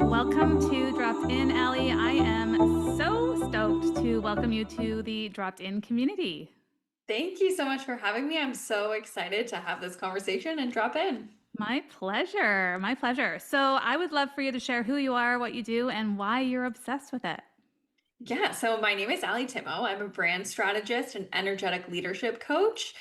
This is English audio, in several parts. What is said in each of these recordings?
Welcome to Dropped In, Allie. I am so stoked to welcome you to the Dropped In community. Thank you so much for having me. I'm so excited to have this conversation and drop in. My pleasure. My pleasure. So, I would love for you to share who you are, what you do, and why you're obsessed with it. Yeah, so my name is Allie Tymoczko. I'm a brand strategist and energetic leadership coach,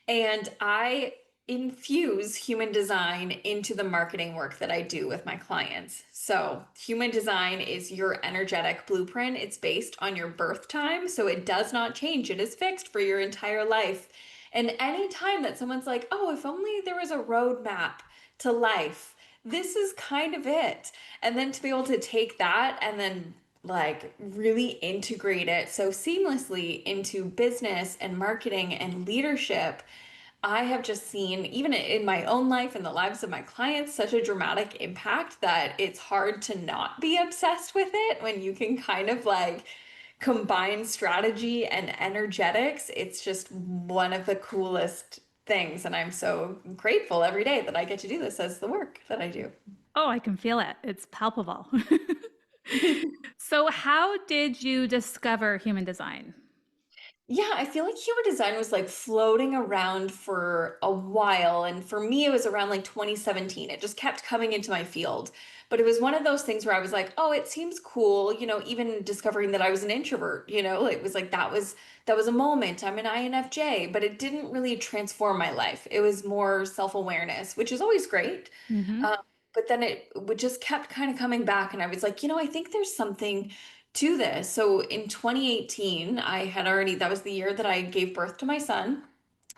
and I infuse human design into the marketing work that I do with my clients. So, human design is your energetic blueprint. It's based on your birth time, so it does not change. It is fixed for your entire life. And any time that someone's like, "Oh, if only there was a roadmap to life." This is kind of it. And then to be able to take that and then like really integrate it so seamlessly into business and marketing and leadership. I have just seen, even in my own life and the lives of my clients, such a dramatic impact that it's hard to not be obsessed with it when you can kind of like combine strategy and energetics. It's just one of the coolest things. And I'm so grateful every day that I get to do this as the work that I do. Oh, I can feel it. It's palpable. So, how did you discover human design? Yeah, I feel like human design was like floating around for a while. And for me, it was around like 2017. It just kept coming into my field. But it was one of those things where I was like, oh, it seems cool, even discovering that I was an introvert, it was like that was a moment. I'm an INFJ, but it didn't really transform my life. It was more self-awareness, which is always great. Hmm. Um, but then it would just kept kind of coming back, and I was like, I think there's something to this. So in 2018, that was the year that I gave birth to my son.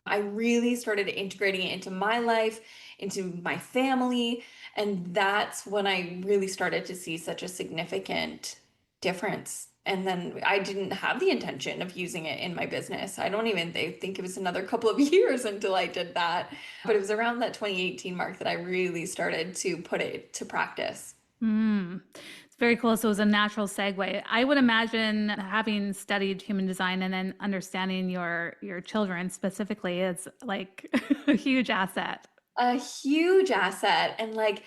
I really started integrating it into my life, into my family, and that's when I really started to see such a significant difference. And then I didn't have the intention of using it in my business. I don't even think it was another couple of years until I did that. But it was around that 2018 mark that I really started to put it to practice. Mm. It's very cool. So it was a natural segue. I would imagine having studied human design and then understanding your children specifically is like a huge asset. A huge asset. And like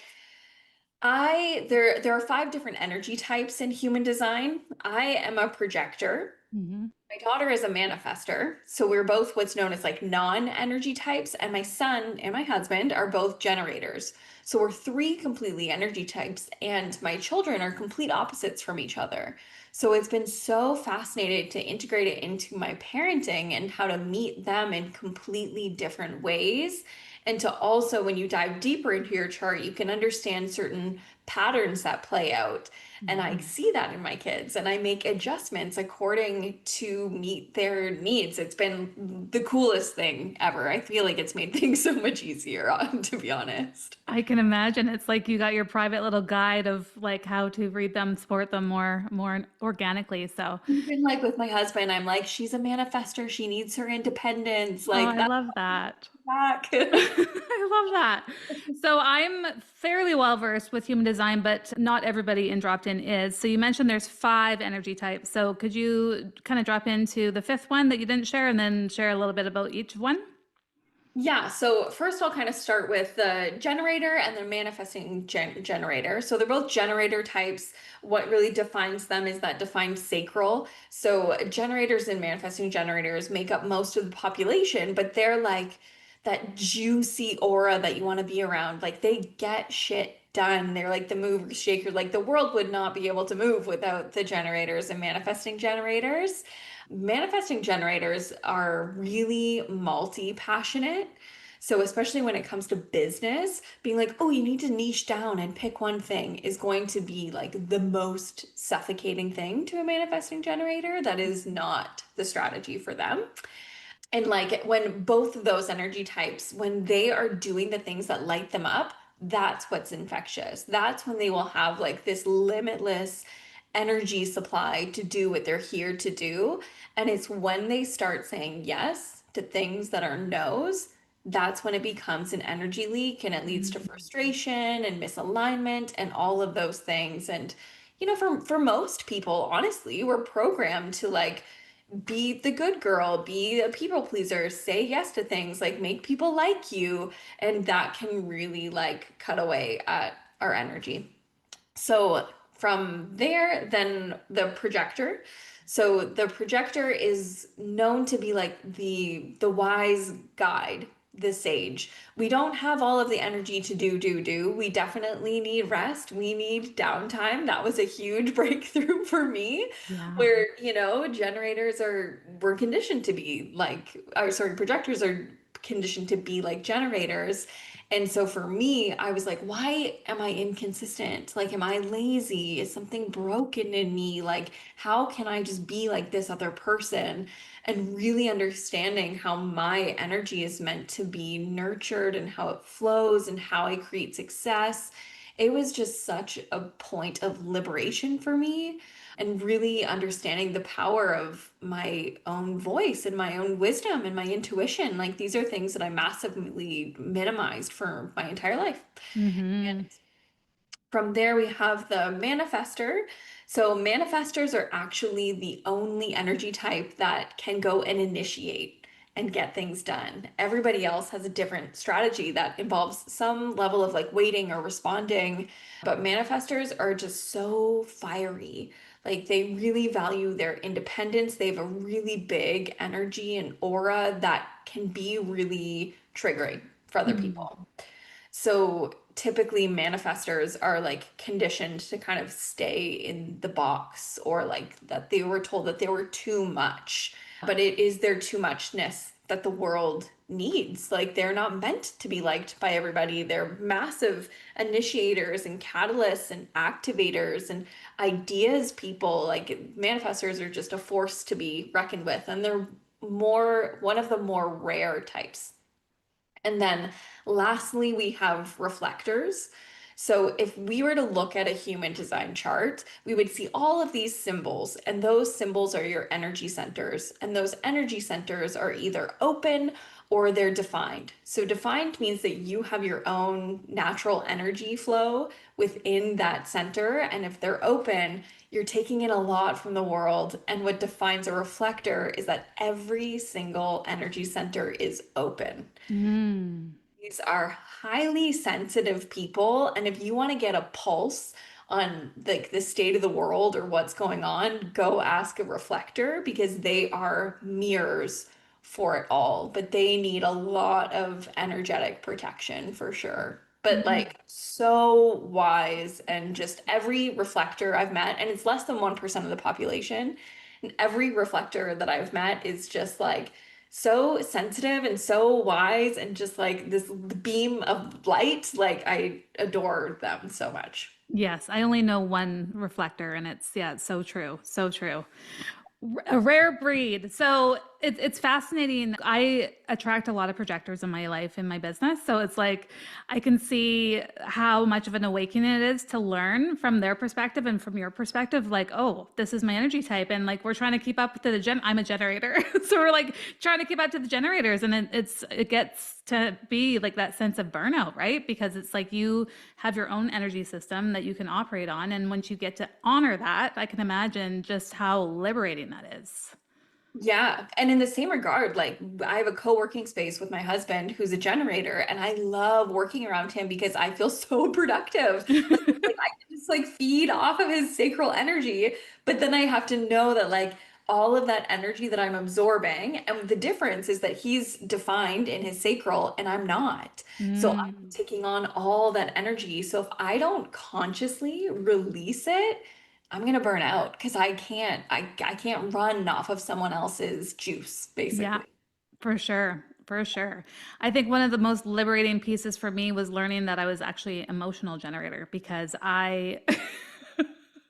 there are five different energy types in human design. I am a projector. Hmm. My daughter is a manifester. So we're both what's known as like non-energy types. And my son and my husband are both generators. So we're three completely energy types, and my children are complete opposites from each other. So it's been so fascinating to integrate it into my parenting and how to meet them in completely different ways. And to also, when you dive deeper into your chart, you can understand certain patterns that play out. And I Hmm. see that in my kids, and I make adjustments according to meet their needs. It's been the coolest thing ever. I feel like it's made things so much easier, to be honest. I can imagine it's like you got your private little guide of like how to read them, support them more organically. So, Even like with my husband, I'm like, she's a manifester. She needs her independence. oh, Like I that's love that. back. I love that. So I'm fairly well versed with human design, but not everybody in Dropped In is. So you mentioned there's five energy types. So could you kind of drop into the fifth one that you didn't share and then share a little bit about each one? Yeah, so first I'll kind of start with the generator and the manifesting generator. So they're both generator types. What really defines them is that defined sacral. So generators and manifesting generators make up most of the population, but they're like that juicy aura that you want to be around. Like they get shit done. They're like the mover shaker. Like the world would not be able to move without the generators and manifesting generators. Manifesting generators are really multi-passionate. So, especially when it comes to business, being like, oh, you need to niche down and pick one thing is going to be like the most suffocating thing to a manifesting generator. That is not the strategy for them. And like when both of those energy types, when they are doing the things that light them up, that's what's infectious. That's when they will have like this limitless energy supply to do what they're here to do. And it's when they start saying yes to things that are no's, that's when it becomes an energy leak, and it leads to frustration and misalignment and all of those things. And for most people, honestly, we're programmed to like be the good girl, be a people pleaser, say yes to things, like make people like you, and that can really like cut away at our energy. So from there, then the projector. So the projector is known to be like the wise guide, the sage. We don't have all of the energy to do. We definitely need rest. We need downtime. That was a huge breakthrough for me, Yeah. where, generators we're conditioned to be like, sorry, projectors are conditioned to be like generators. And so for me, I was like, why am I inconsistent? Like, am I lazy? Is something broken in me? Like, how can I just be like this other person? And really understanding how my energy is meant to be nurtured and how it flows and how I create success. It was just such a point of liberation for me and really understanding the power of my own voice and my own wisdom and my intuition. Like these are things that I massively minimized for my entire life. Mm-hmm. And from there, we have the manifester. So, manifestors are actually the only energy type that can go and initiate and get things done. Everybody else has a different strategy that involves some level of like waiting or responding, but manifestors are just so fiery. Like, they really value their independence. They have a really big energy and aura that can be really triggering for other Mm-hmm. people. So typically manifestors are like conditioned to kind of stay in the box or like that they were told that they were too much. But it is their too muchness that the world needs. Like they're not meant to be liked by everybody. They're massive initiators and catalysts and activators and ideas people. Like manifestors are just a force to be reckoned with. And they're one of the more rare types. And then lastly, we have reflectors. So if we were to look at a human design chart, we would see all of these symbols, and those symbols are your energy centers. And those energy centers are either open or they're defined. So defined means that you have your own natural energy flow within that center. And if they're open, you're taking in a lot from the world. And what defines a reflector is that every single energy center is open. Mm. These are highly sensitive people, and if you want to get a pulse on like the state of the world or what's going on, go ask a reflector because they are mirrors for it all, but they need a lot of energetic protection for sure. But Mm. like so wise, and just every reflector I've met, and it's less than 1% of the population, and every reflector that I've met is just like so sensitive and so wise and just like this beam of light. Like I adore them so much. Yes, I only know one reflector, and it's so true. So true. A rare breed. So it's fascinating. I attract a lot of projectors in my life, in my business. So it's like I can see how much of an awakening it is to learn from their perspective and from your perspective. Like, oh, this is my energy type, and like we're trying to keep up to the I'm a generator, so we're like trying to keep up to the generators, and it gets to be like that sense of burnout, right? Because it's like you have your own energy system that you can operate on, and once you get to honor that, I can imagine just how liberating that is. Yeah. And in the same regard, like I have a co-working space with my husband who's a generator, and I love working around him because I feel so productive. Like I can just like feed off of his sacral energy, but then I have to know that like all of that energy that I'm absorbing, and the difference is that he's defined in his sacral and I'm not. So I'm Mm. taking on all that energy. So if I don't consciously release it, I'm gonna burn out because I can't run off of someone else's juice, Yeah, basically. for sure. For sure. I think one of the most liberating pieces for me was learning that I was actually emotional generator because I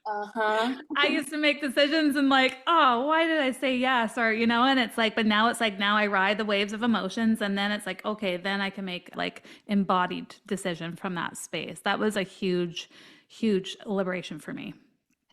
Uh-huh. I used to make decisions and like, oh, why did I say yes? Or, and it's like, but now it's like, now I ride the waves of emotions. And then it's like, okay, then I can make like embodied decision from that space. That was a huge, huge liberation for me.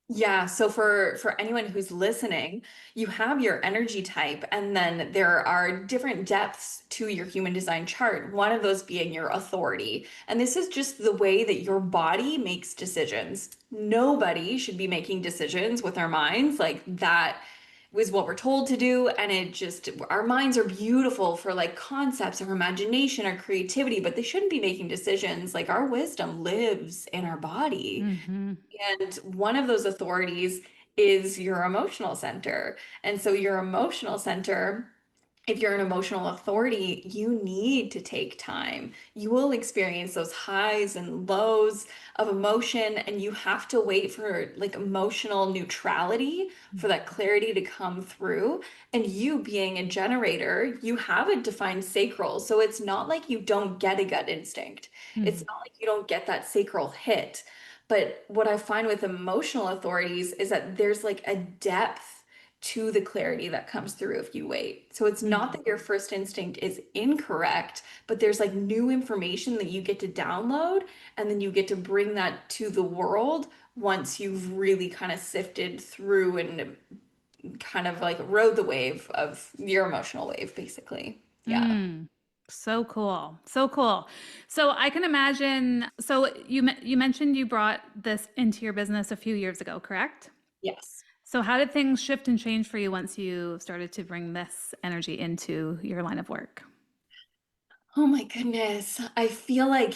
Yeah, so for anyone who's listening, you have your energy type, and then there are different depths to your human design chart. One of those being your authority. And this is just the way that your body makes decisions. Nobody should be making decisions with their minds like that. was what we're told to do. And it just, our minds are beautiful for like concepts or imagination or creativity, but they shouldn't be making decisions. Like our wisdom lives in our body. Mm-hmm. And one of those authorities is your emotional center. And so your emotional center, if you're an emotional authority, you need to take time. You will experience those highs and lows of emotion, and you have to wait for like emotional neutrality for that clarity to come through. And you being a generator, you have a defined sacral. So it's not like you don't get a gut instinct. It's not like you don't get that sacral hit. But what I find with emotional authorities is that there's like a depth to the clarity that comes through if you wait. So it's not Mm-hmm. that your first instinct is incorrect, but there's like new information that you get to download, and then you get to bring that to the world once you've really kind of sifted through and kind of like rode the wave of your emotional wave, basically. Yeah. Mm. So cool. So cool. So I can imagine, so you mentioned you brought this into your business a few years ago, correct? Yes. So how did things shift and change for you once you started to bring this energy into your line of work? Oh my goodness. I feel like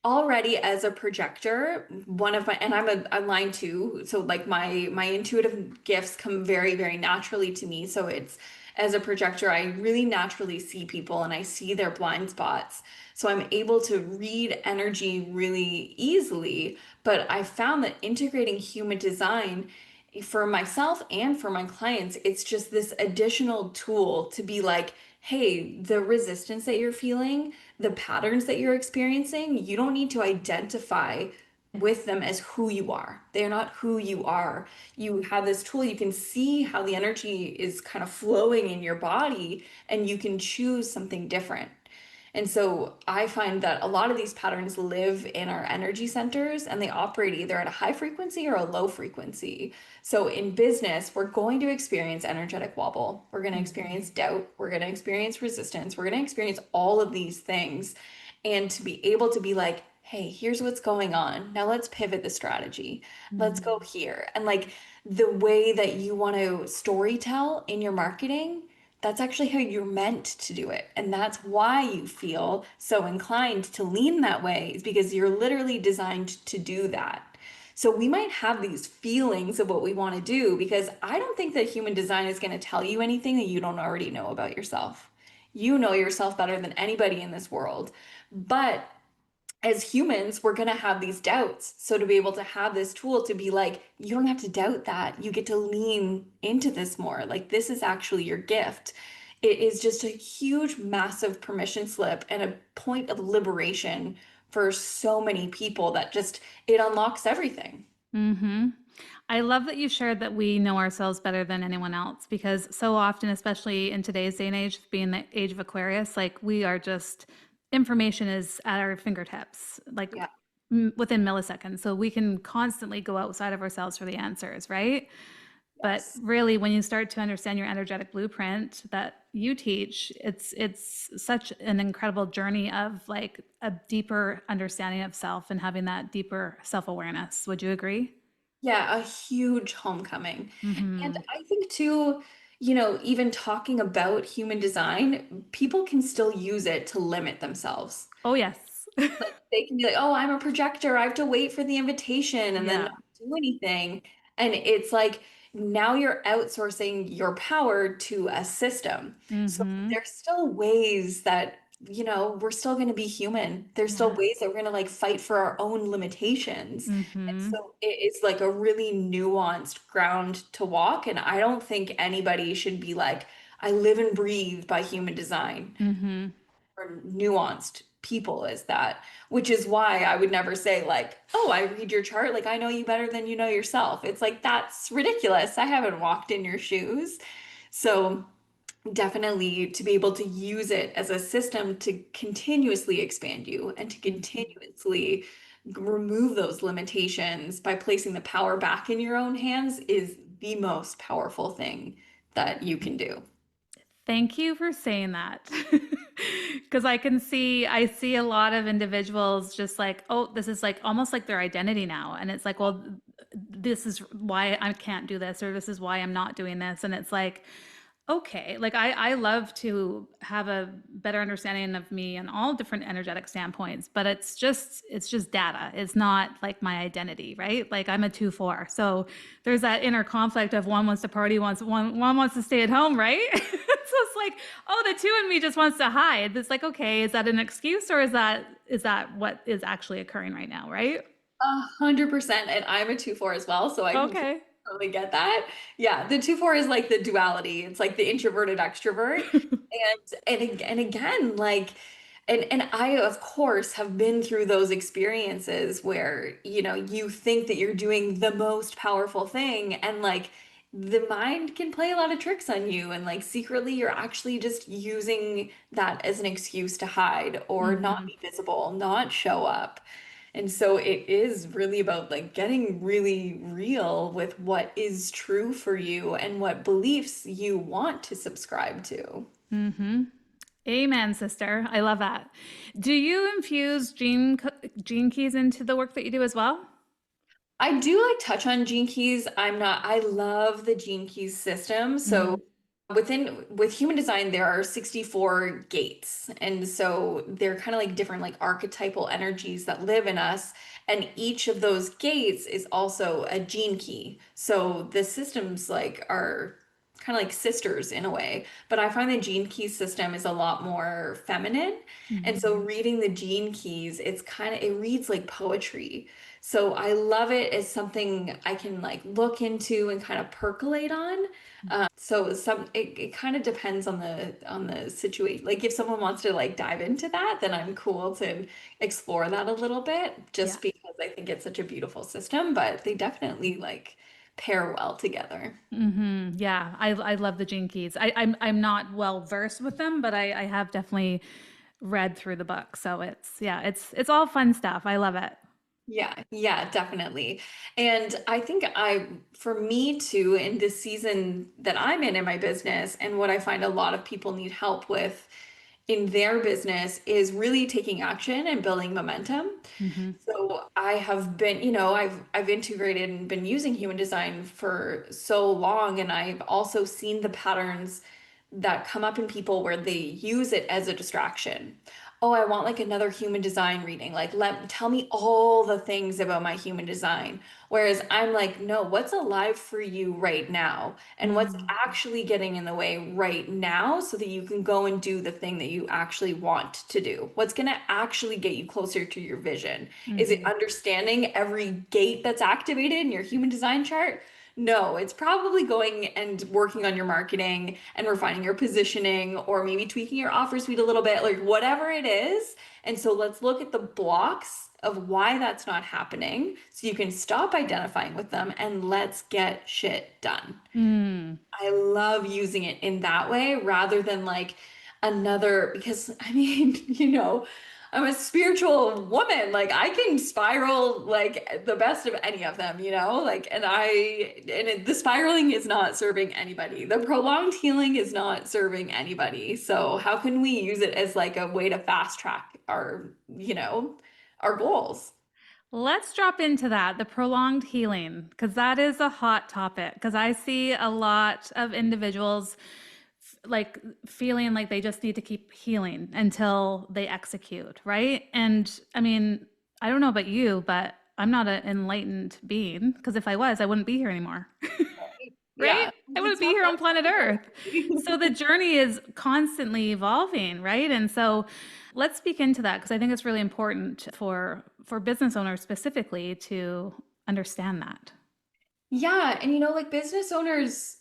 already as a projector, one of my, and I'm a line too, so like my intuitive gifts come very, very naturally to me. So it's as a projector, I really naturally see people and I see their blind spots. So I'm able to read energy really easily. But I found that integrating human design for myself and for my clients, it's just this additional tool to be like, hey, the resistance that you're feeling, the patterns that you're experiencing, you don't need to identify with them as who you are. They're not who you are. You have this tool, you can see how the energy is kind of flowing in your body, and you can choose something different. And so I find that a lot of these patterns live in our energy centers, and they operate either at a high frequency or a low frequency. So in business, we're going to experience energetic wobble. We're going to experience doubt. We're going to experience resistance. We're going to experience all of these things. And to be able to be like, hey, here's what's going on. Now let's pivot the strategy. Let's go Mm-hmm. here. And like the way that you want to story tell in your marketing, that's actually how you're meant to do it. And that's why you feel so inclined to lean that way, is because you're literally designed to do that. So we might have these feelings of what we want to do, because I don't think that human design is going to tell you anything that you don't already know about yourself. You know yourself better than anybody in this world. But as humans, we're going to have these doubts. So to be able to have this tool to be like, you don't have to doubt that. You get to lean into this more. Like, this is actually your gift. It is just a huge, massive permission slip and a point of liberation for so many people that just, it unlocks everything. Mm-hmm. I love that you shared that we know ourselves better than anyone else, because so often, especially in today's day and age, being the age of Aquarius, like we are just, information is at our fingertips, like Yeah. within milliseconds. So we can constantly go outside of ourselves for the answers, right? But Yes. really, when you start to understand your energetic blueprint that you teach, it's such an incredible journey of like a deeper understanding of self and having that deeper self-awareness. Would you agree? Yeah, a huge homecoming. And Mm-hmm. I think too, even talking about human design, people can still use it to limit themselves. Oh, yes. Like they can be like, oh, I'm a projector. I have to wait for the invitation and then Yeah. not do anything. And it's like now you're outsourcing your power to a system. So Mm-hmm. there's still ways that, we're still going to be human. There's still Yeah. ways that we're going to like fight for our own limitations. And Mm-hmm. so it's like a really nuanced ground to walk. And I don't think anybody should be like, I live and breathe by human design Mm-hmm. or nuanced people as that, which is why I would never say like, oh, I read your chart, like I know you better than you know yourself. It's like that's ridiculous. I haven't walked in your shoes. So definitely to be able to use it as a system to continuously expand you and to continuously remove those limitations by placing the power back in your own hands is the most powerful thing that you can do. Thank you for saying that. Because I see a lot of individuals just like, oh, this is like almost like their identity now. And it's like, well, this is why I can't do this, or this is why I'm not doing this. And it's like, okay, like I love to have a better understanding of me and all different energetic standpoints, but it's just data. It's not like my identity, right? Like I'm a 2-4. So there's that inner conflict of one wants to party, one wants to stay at home, right? So it's like, oh, the 2 in me just wants to hide. It's like, okay, is that an excuse, or is that what is actually occurring right now, right? 100%. And I'm a 2-4 as well. So I can Okay. totally get that. Yeah. The 2-4 is like the duality. It's like the introverted extrovert. And again, like, and I, of course, have been through those experiences where, you think that you're doing the most powerful thing, and like the mind can play a lot of tricks on you, and like secretly you're actually just using that as an excuse to hide or not Hmm. be visible, not show up. And so it is really about like getting really real with what is true for you and what beliefs you want to subscribe to. Hmm. Amen, sister. I love that. Do you infuse gene keys into the work that you do as well? I do like touch on Gene Keys. I love the Gene Keys system. Hmm. So with human design, there are 64 gates. And so they're kind of like different like archetypal energies that live in us. And each of those gates is also a gene key. So the systems like are kind of like sisters in a way. But I find the gene key system is a lot more feminine. And Hmm. so reading the gene keys, it reads like poetry. So I love it as something I can like look into and kind of percolate on. So it kind of depends on the situation. Like if someone wants to like dive into that, then I'm cool to explore that a little bit Yeah. just because I think it's such a beautiful system, but they definitely like pair well together. Hmm. Yeah. I love the gene keys. I'm not well versed with them, but I have definitely read through the book. So it's all fun stuff. I love it. Yeah, yeah, definitely. And I think for me too, in this season that I'm in my business, and what I find a lot of people need help with in their business is really taking action and building momentum. Hmm. So I have been, I've integrated and been using human design for so long, and I've also seen the patterns that come up in people where they use it as a distraction. Oh, I want like another human design reading. Like tell me all the things about my human design. Whereas I'm like, no, what's alive for you right now? And what's Hmm. actually getting in the way right now so that you can go and do the thing that you actually want to do? What's going to actually get you closer to your vision? Is it Hmm. understanding every gate that's activated in your human design chart? No, it's probably going and working on your marketing and refining your positioning, or maybe tweaking your offer suite a little bit, like whatever it is. And so let's look at the blocks of why that's not happening so you can stop identifying with them and let's get shit done. Mm. I love using it in that way rather than like another, because I mean, I'm a spiritual woman. Like I can spiral like the best of any of them, like, the spiraling is not serving anybody. The prolonged healing is not serving anybody. So how can we use it as like a way to fast track our goals? Let's drop into that, the prolonged healing, because that is a hot topic. Because I see a lot of individuals like feeling like they just need to keep healing until they execute, right? And I mean, I don't know about you, but I'm not an enlightened being, because if I was, I wouldn't be here anymore. Right? Yeah. I wouldn't be Tell here on us planet Earth. So the more. journey is constantly evolving, right? And so let's speak into that because I think it's really important for business owners specifically to understand that. Yeah, and like business owners,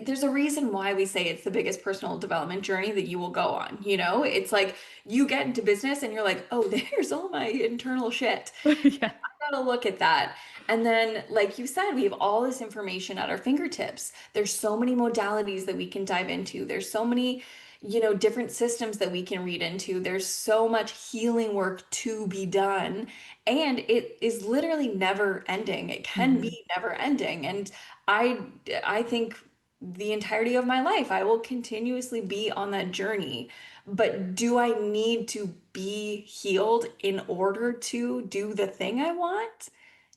there's a reason why we say it's the biggest personal development journey that you will go on. It's like you get into business and you're like, oh, there's all my internal shit. Yeah. Gotta look at that. And then, like you said, we have all this information at our fingertips. There's so many modalities that we can dive into. There's so many, different systems that we can read into. There's so much healing work to be done. And it is literally never ending. It can Hmm. be never ending. And I I think the entirety of my life, I will continuously be on that journey. But do I need to be healed in order to do the thing I want?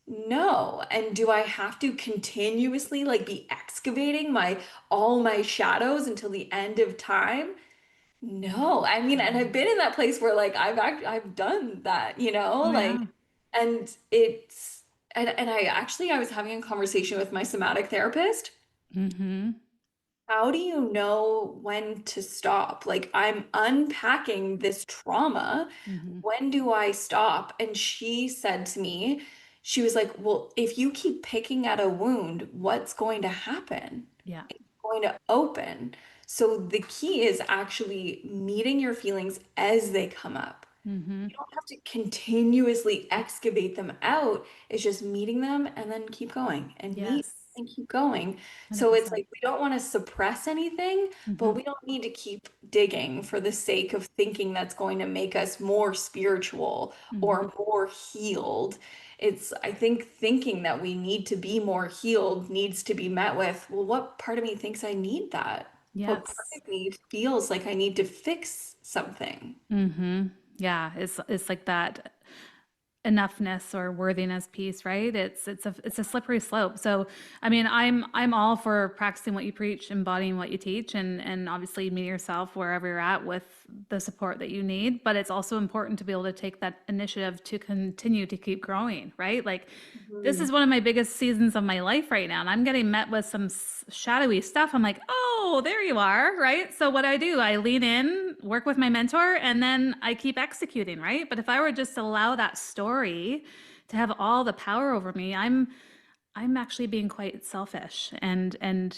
No. And do I have to continuously like be excavating my all my shadows until the end of time? No. I mean, and I've been in that place where like I've done that, Oh, like, yeah. and it's and I was having a conversation with my somatic therapist. Mm-hmm. How do you know when to stop? Like, I'm unpacking this trauma. Mm-hmm. When do I stop? And she said to me, she was like, well, if you keep picking at a wound, what's going to happen? Yeah. Going to open. So the key is actually meeting your feelings as they come up. Mm-hmm. You don't have to continuously excavate them out. It's just meeting them and then keep going and meet Yes. and keep going. So it's 100%. like we don't want to suppress anything, but Mm-hmm. we don't need to keep digging for the sake of thinking that's going to make us more spiritual Mm-hmm. or more healed. I think thinking that we need to be more healed needs to be met with, well, what part of me thinks I need that? What part Yes. of me feels like I need to fix something? Mm-hmm. Yeah. It's like that enoughness or worthiness piece, right? It's a slippery slope. So, I mean, I'm all for practicing what you preach, embodying what you teach, and obviously meeting yourself wherever you're at with the support that you need. But it's also important to be able to take that initiative to continue to keep growing, right? Like this is Mhm. one of my biggest seasons of my life right now, and I'm getting met with some shadowy stuff. I'm like, oh, there you are, right? So what do, I lean in, work with my mentor, and then I keep executing, right? But if I were just to allow that story to have all the power over me, I'm actually being quite selfish and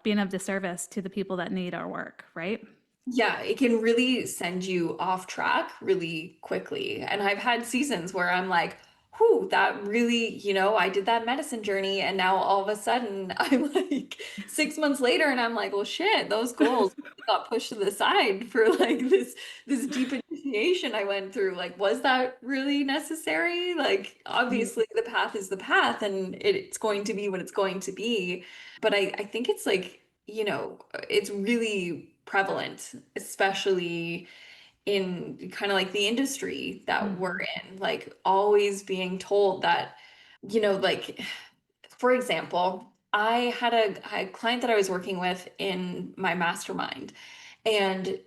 being of disservice to the people that need our work, right? Yeah, it can really send you off track really quickly. And I've had seasons where I'm like, whew, that really, I did that medicine journey. And now all of a sudden I'm like 6 months later and I'm like, well, shit, those goals got pushed to the side for like this deep initiation I went through. Like, was that really necessary? Like, obviously the path is the path and it's going to be what it's going to be. But I think it's like, it's really prevalent, especially in kind of like the industry that we're Hmm. in, like always being told that, like, for example, I had a client that I was working with in my mastermind, and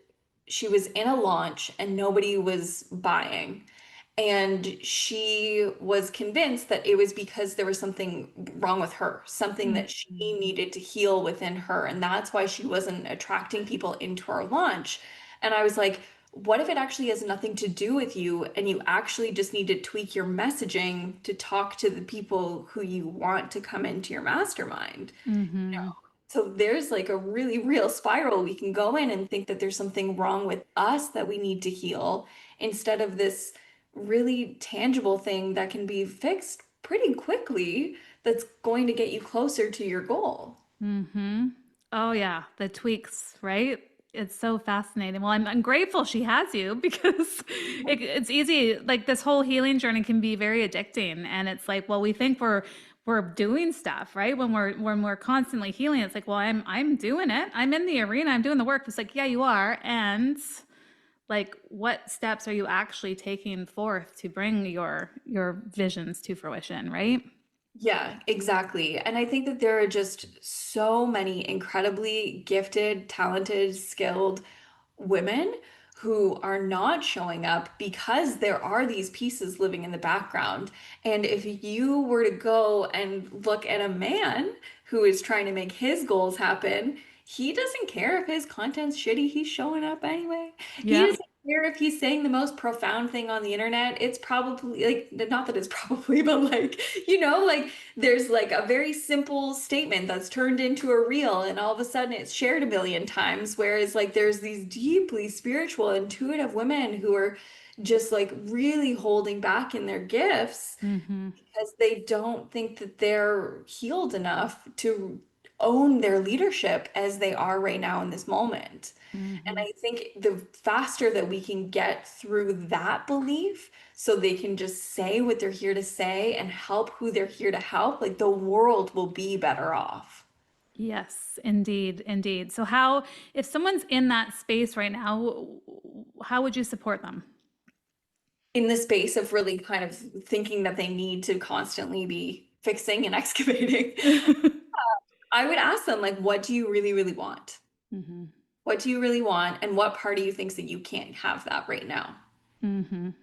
she was in a launch and nobody was buying. And she was convinced that it was because there was something wrong with her, something that she Hmm. needed to heal within her. And that's why she wasn't attracting people into our launch. And I was like, what if it actually has nothing to do with you and you actually just need to tweak your messaging to talk to the people who you want to come into your mastermind? Hmm. So there's like a really real spiral we can go in and think that there's something wrong with us that we need to heal instead of this really tangible thing that can be fixed pretty quickly that's going to get you closer to your goal. Hmm. Oh yeah, the tweaks, right? It's so fascinating. Well, I'm grateful she has you because it's easy. Like this whole healing journey can be very addicting, and it's like, well, we think we're doing stuff, right? When we're constantly healing, it's like, well, I'm doing it. I'm in the arena. I'm doing the work. It's like, yeah, you are. And like, what steps are you actually taking forth to bring your visions to fruition, right? Yeah, exactly. And I think that there are just so many incredibly gifted, talented, skilled women who are not showing up because there are these pieces living in the background. And if you were to go and look at a man who is trying to make his goals happen, he doesn't care if his content's shitty, he's showing up anyway. He Yep. doesn't care if he's saying the most profound thing on the internet. It's probably like, not that it's probably, but like, like there's like a very simple statement that's turned into a reel and all of a sudden it's shared a million times. Whereas like there's these deeply spiritual, intuitive women who are just like really holding back in their gifts Hmm. because they don't think that they're healed enough to own their leadership as they are right now in this moment. And Hmm. I think the faster that we can get through that belief, so they can just say what they're here to say and help who they're here to help, like the world will be better off. Yes, indeed, indeed. So if someone's in that space right now, how would you support them? in the space of really kind of thinking that they need to constantly be fixing and excavating, I would ask them, like, what do you really, really want? Mhm. What do you really want? And what part of you thinks that you can't have that right now? Mhm.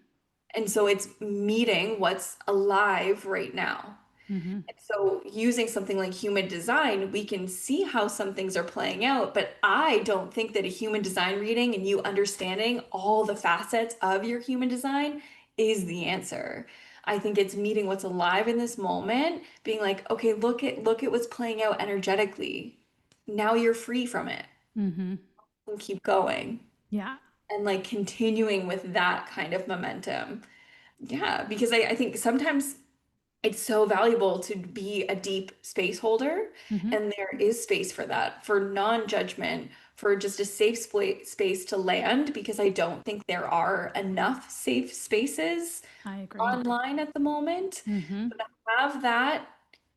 And so it's meeting what's alive right now. Mhm. And so using something like human design, we can see how some things are playing out. But I don't think that a human design reading and you understanding all the facets of your human design is the answer. I think it's meeting what's alive in this moment, being like, okay, look at what's playing out energetically. Now you're free from it Mhm. and keep going Yeah. and like continuing with that kind of momentum. Yeah, because I think sometimes it's so valuable to be a deep space holder, Mhm. and there is space for that, for non-judgment, for just a safe space to land, because I don't think there are enough safe spaces I agree. online at the moment. Mhm. So to have that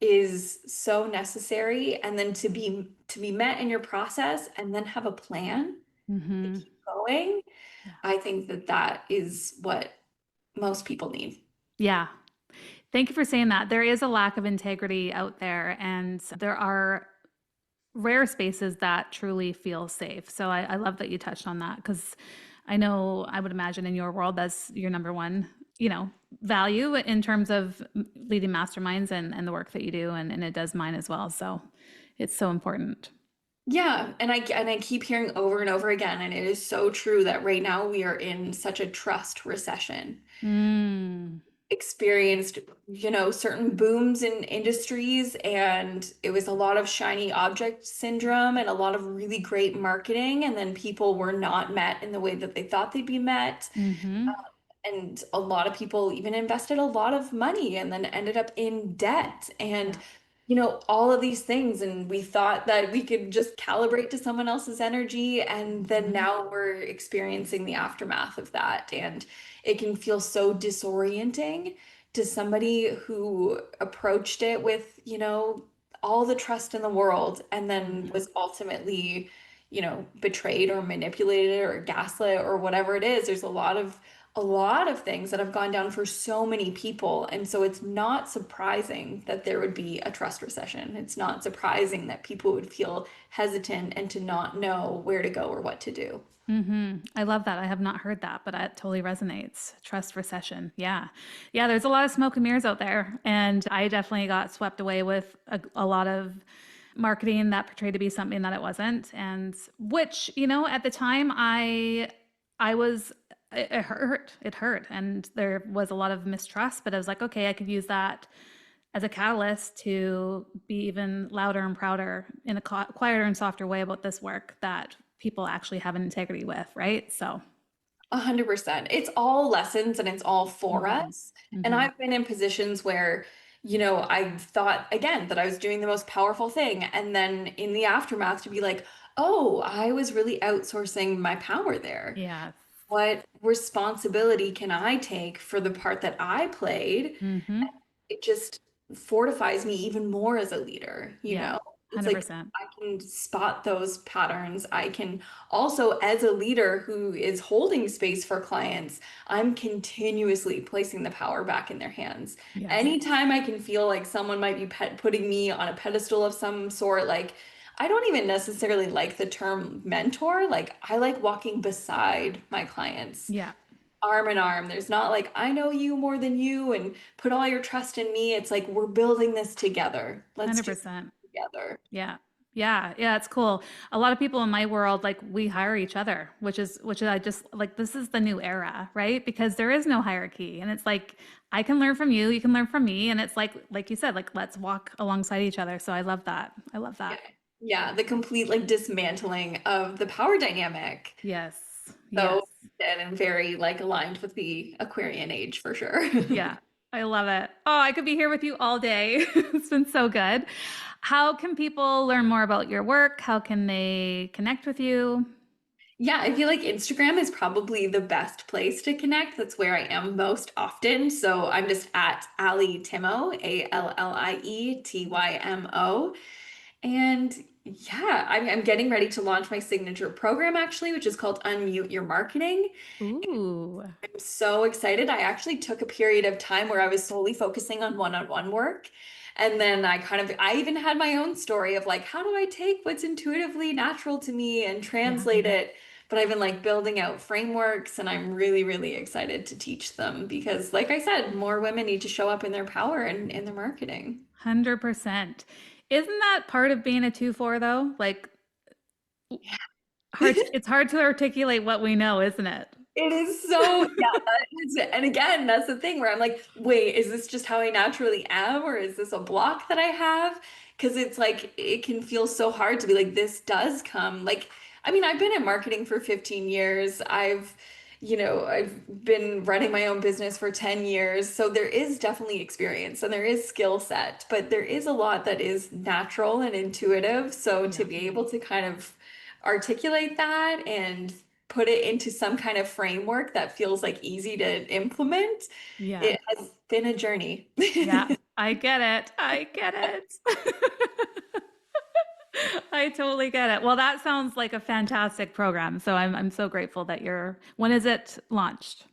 is so necessary, and then to be met in your process and then have a plan to Mhm. keep going. Yeah. I think that that is what most people need. Yeah. Thank you for saying that. There is a lack of integrity out there, and there are rare spaces that truly feel safe. So I love that you touched on that because I know I would imagine in your world that's your number one, value in terms of leading masterminds and the work that you do, and it does mine as well. So it's so important. Yeah, and I keep hearing over and over again, and it is so true that right now we are in such a trust recession. Mm, Experienced, certain booms in industries, and it was a lot of shiny object syndrome and a lot of really great marketing, and then people were not met in the way that they thought they'd be met. mm-hmm. And a lot of people even invested a lot of money and then ended up in debt and Yeah. all of these things, and we thought that we could just calibrate to someone else's energy, and then Mm-hmm. now we're experiencing the aftermath of that, and it can feel so disorienting to somebody who approached it with all the trust in the world and then Mm-hmm. was ultimately betrayed or manipulated or gaslit or whatever it is. There's a lot of things that have gone down for so many people. And so it's not surprising that there would be a trust recession. It's not surprising that people would feel hesitant and to not know where to go or what to do. Mm-hmm. I love that. I have not heard that, but it totally resonates. Trust recession. Yeah. Yeah, there's a lot of smoke and mirrors out there. And I definitely got swept away with a lot of marketing that portrayed to be something that it wasn't. And which, at the time I was it hurt. It hurt. And there was a lot of mistrust, but I was like, okay, I could use that as a catalyst to be even louder and prouder in a quieter and softer way about this work that people actually have an integrity with, right? So, 100%. It's all lessons and it's all for mm-hmm. us. And Mm-hmm. I've been in positions where, I thought again that I was doing the most powerful thing. And then in the aftermath to be like, oh, I was really outsourcing my power there. Yeah. What responsibility can I take for the part that I played? Mm-hmm. It just fortifies me even more as a leader. Yeah. It's like 100%. I can spot those patterns. I can also, as a leader who is holding space for clients, I'm continuously placing the power back in their hands. Yes. Anytime I can feel like someone might be putting me on a pedestal of some sort, like I don't even necessarily like the term mentor. Like I like walking beside my clients Yeah. arm in arm. There's not like, I know you more than you and put all your trust in me. It's like, we're building this together. Let's do it 100%. together. Yeah. Yeah, yeah, it's cool. A lot of people in my world, like we hire each other, which is I just like this is the new era, right? Because there is no hierarchy. And it's like I can learn from you, you can learn from me. And it's like you said, like let's walk alongside each other. So I love that. I love Yeah. that. Yeah. The complete like dismantling of the power dynamic. Yes. So, Yes. and very like aligned with the Aquarian age for sure. Yeah. I love it. Oh, I could be here with you all day. It's been so good. How can people learn more about your work? How can they connect with you? Yeah, I feel like Instagram is probably the best place to connect. That's where I am most often. So I'm just at Allie Timmo, ALLIE TYMO. And Yeah, I'm getting ready to launch my signature program actually, which is called Unmute Your Marketing. Ooh. I'm so excited. I actually took a period of time where I was solely focusing on one-on-one work. And then I even had my own story of like, how do I take what's intuitively natural to me and Yeah. translate it? But I've been like building out frameworks and I'm really, really excited to teach them because, like I said, more women need to show up in their power and in their marketing. 100%. Isn't that part of being a 2-4 though? Like it's hard to articulate what we know, isn't it? It is so, yeah, that is it. And again, that's the thing where I'm like, wait, is this just how I naturally am, or is this a block that I have? Because it's like, it can feel so hard to be like, this does come. Like, I mean, I've been in marketing for 15 years. I've been running my own business for 10 years. So there is definitely experience and there is skill set, but there is a lot that is natural and intuitive. So to Yeah. be able to kind of articulate that and put it into some kind of framework that feels like easy to implement, Yeah. it has been a journey. Yeah. I get it. I get it. I totally get it. Well, that sounds like a fantastic program. So I'm so grateful that when is it launched?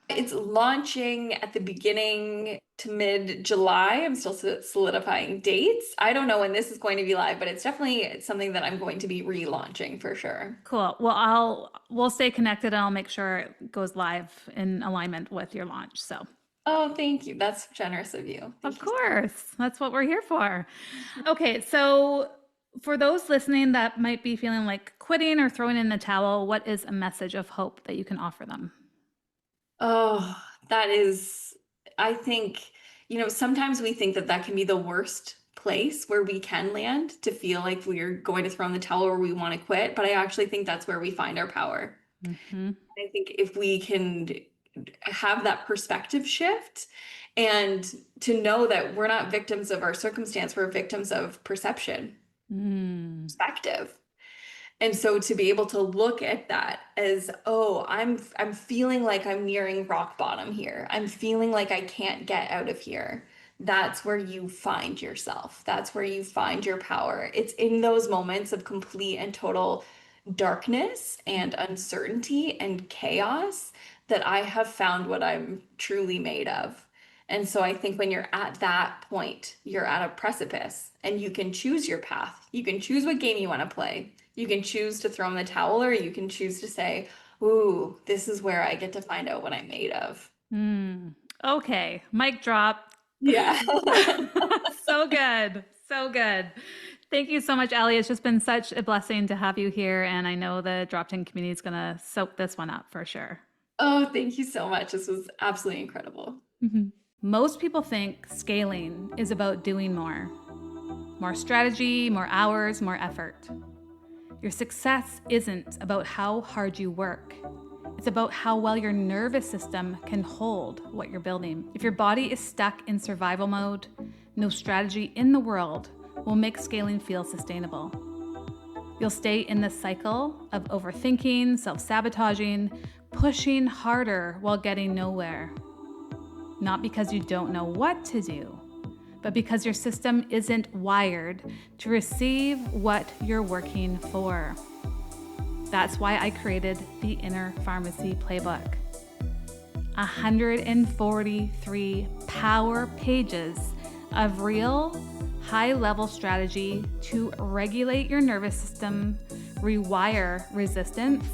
It's launching at the beginning to mid-July. I'm still solidifying dates. I don't know when this is going to be live, but it's something that I'm going to be relaunching for sure. Cool. Well, we'll stay connected and I'll make sure it goes live in alignment with your launch. So, Oh, thank you. That's generous of you. of Thank you. course, that's what we're here for. Okay, so for those listening that might be feeling like quitting or throwing in the towel, what is a message of hope that you can offer them? Oh, that is, I think, sometimes we think that that can be the worst place where we can land to feel like we're going to throw in the towel or we want to quit. But I actually think that's where we find our power. Hmm. I think if we can have that perspective shift and to know that we're not victims of our circumstance, we're victims of perception, Mm. perspective. And so to be able to look at that as, oh, I'm feeling like I'm nearing rock bottom here. I'm feeling like I can't get out of here. That's where you find yourself. That's where you find your power. It's in those moments of complete and total darkness and uncertainty and chaos that I have found what I'm truly made of. And so I think when you're at that point, you're at a precipice and you can choose your path. You can choose what game you want to play. You can choose to throw in the towel, or you can choose to say, ooh, this is where I get to find out what I'm made of. Mm. Okay, mic drop. Yeah. So good. So good. Thank you so much, Allie. It's just been such a blessing to have you here. And I know the drop in community is going to soak this one up for sure. Oh, thank you so much. This was absolutely incredible. Mhm. Most people think scaling is about doing more strategy, more hours, more effort. Your success isn't about how hard you work. It's about how well your nervous system can hold what you're building. If your body is stuck in survival mode, no strategy in the world will make scaling feel sustainable. You'll stay in the cycle of overthinking, self-sabotaging, pushing harder while getting nowhere. Not because you don't know what to do, but because your system isn't wired to receive what you're working for. That's why I created the Inner Pharmacy Playbook. 143 power pages of real, high-level strategy to regulate your nervous system, rewire resistance,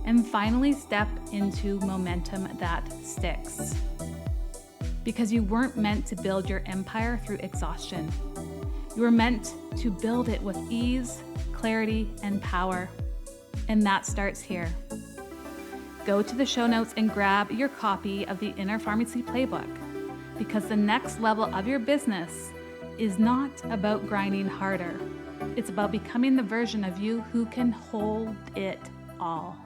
and finally step into momentum that sticks. Because you weren't meant to build your empire through exhaustion. You were meant to build it with ease, clarity, and power. And that starts here. Go to the show notes and grab your copy of the Inner Pharmacy Playbook, because the next level of your business is not about grinding harder. It's about becoming the version of you who can hold it all.